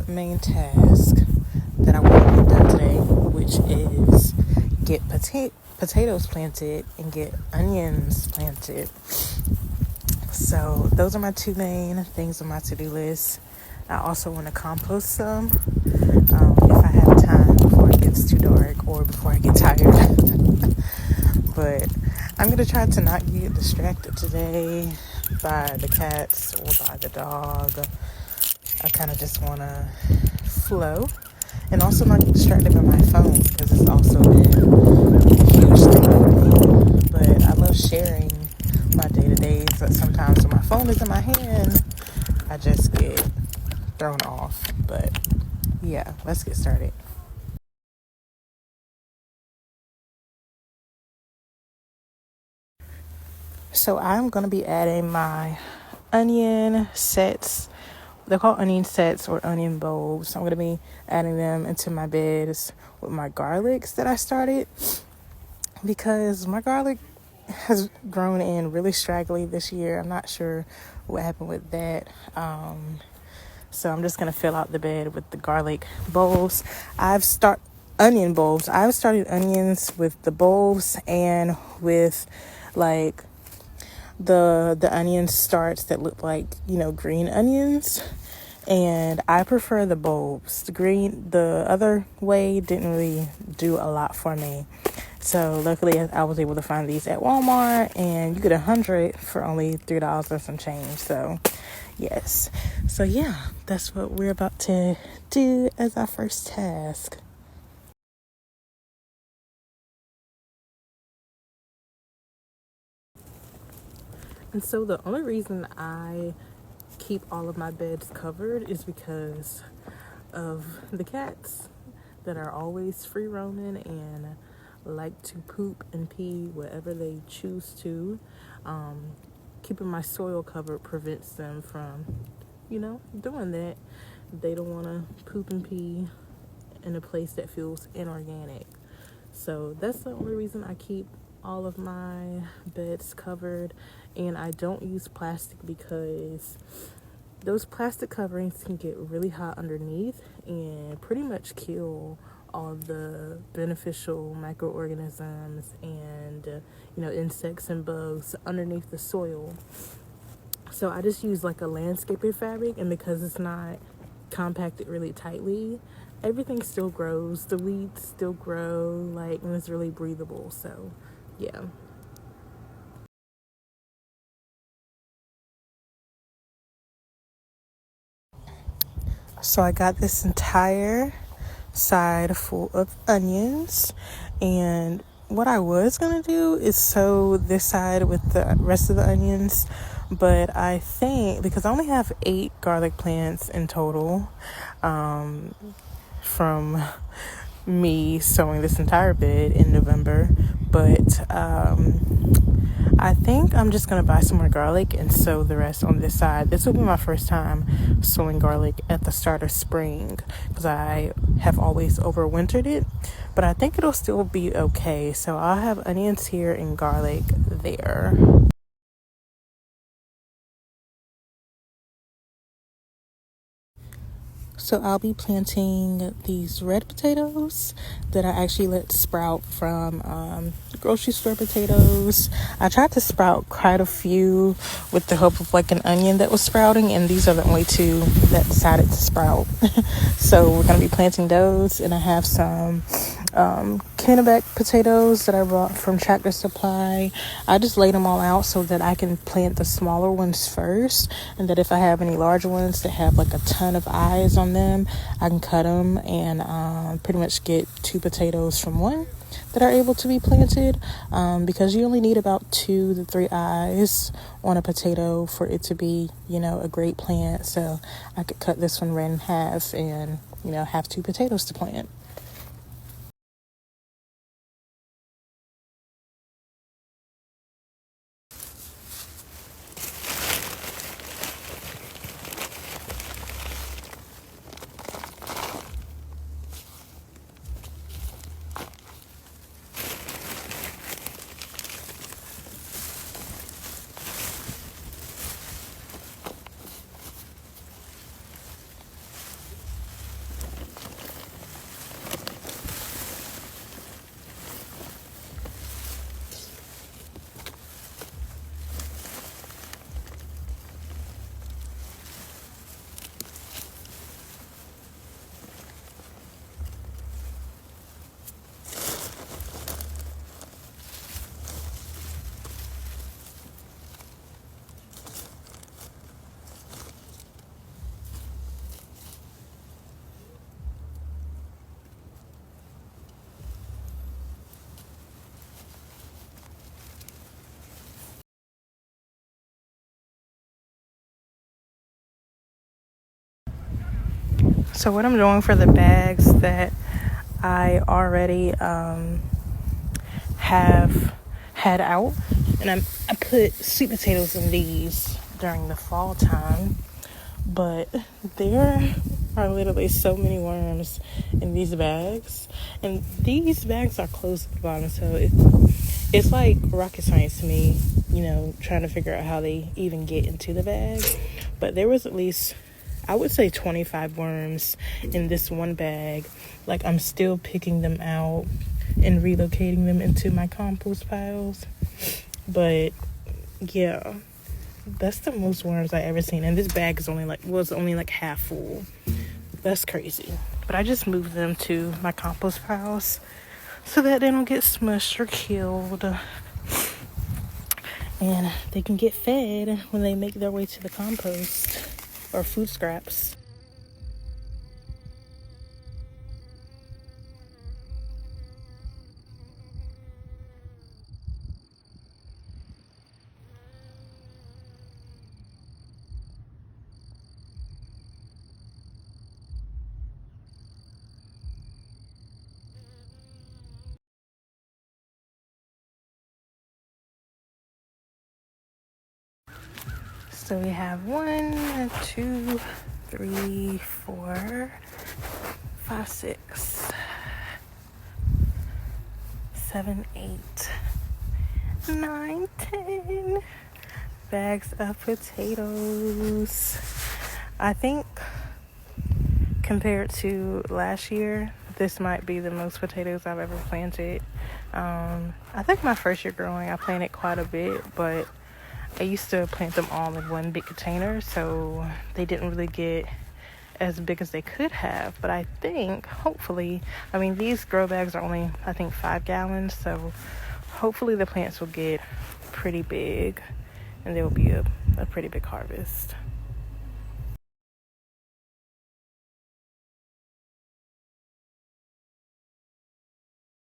main task that I want to get done today, which is get potatoes planted and get onions planted. So those are my two main things on my to-do list. I also want to compost some if I have time before it gets too dark or before I get tired. But I'm going to try to not get distracted today by the cats or by the dog. I kind of just want to flow and also not get distracted by my phone because it's also been a huge thing for me. But I love sharing my day-to-days, but sometimes when my phone is in my hand, I just get thrown off. But yeah, let's get started. So I'm going to be adding my onion sets. They're called onion sets or onion bulbs. I'm going to be adding them into my beds with my garlics that I started because my garlic has grown in really straggly this year. I'm not sure what happened with that. So I'm just going to fill out the bed with the garlic bulbs. Onion bulbs. I've started onions with the bulbs and with like the onion starts that look like, green onions. And I prefer the bulbs. The other way didn't really do a lot for me. So luckily I was able to find these at Walmart, and you get 100 for only $3 and some change. So yes. So yeah, that's what we're about to do as our first task. And so the only reason I keep all of my beds covered is because of the cats that are always free roaming and like to poop and pee wherever they choose to. Keeping my soil covered prevents them from, doing that. They don't want to poop and pee in a place that feels inorganic. So that's the only reason I keep all of my beds covered. And I don't use plastic because those plastic coverings can get really hot underneath and pretty much kill all of the beneficial microorganisms and insects and bugs underneath the soil. So I just use like a landscaping fabric, and because it's not compacted really tightly, everything still grows. The weeds still grow, and it's really breathable. So yeah. So I got this entire side full of onions, and what I was gonna do is sow this side with the rest of the onions, but I think because I only have 8 garlic plants in total, from me sowing this entire bed in November, but I think I'm just going to buy some more garlic and sow the rest on this side. This will be my first time sowing garlic at the start of spring because I have always overwintered it, but I think it'll still be okay. So I'll have onions here and garlic there. So I'll be planting these red potatoes that I actually let sprout from grocery store potatoes. I tried to sprout quite a few with the help of like an onion that was sprouting, and these are the only 2 that decided to sprout. So we're going to be planting those, and I have some kennebec potatoes that I brought from Tractor Supply. I just laid them all out so that I can plant the smaller ones first, and that if I have any larger ones that have like a ton of eyes on them, I can cut them and pretty much get 2 potatoes from one that are able to be planted, because you only need about 2 to 3 eyes on a potato for it to be, a great plant. So I could cut this one right in half and, have 2 potatoes to plant. So what I'm doing for the bags that I already have had out, and I put sweet potatoes in these during the fall time, but there are literally so many worms in these bags, and these bags are closed at the bottom, so it's like rocket science to me, trying to figure out how they even get into the bag. But there was at least, I would say, 25 worms in this one bag. Like, I'm still picking them out and relocating them into my compost piles. But yeah, that's the most worms I ever seen. And this bag is was only like half full. That's crazy. But I just moved them to my compost piles so that they don't get smushed or killed, and they can get fed when they make their way to the compost or food scraps. So we have 1, 2, 3, 4, 5, 6, 7, 8, 9, 10 bags of potatoes. I think compared to last year, this might be the most potatoes I've ever planted. I think my first year growing, I planted quite a bit, but I used to plant them all in one big container, so they didn't really get as big as they could have. But I think, hopefully, these grow bags are only, 5 gallons, so hopefully the plants will get pretty big, and there will be a pretty big harvest.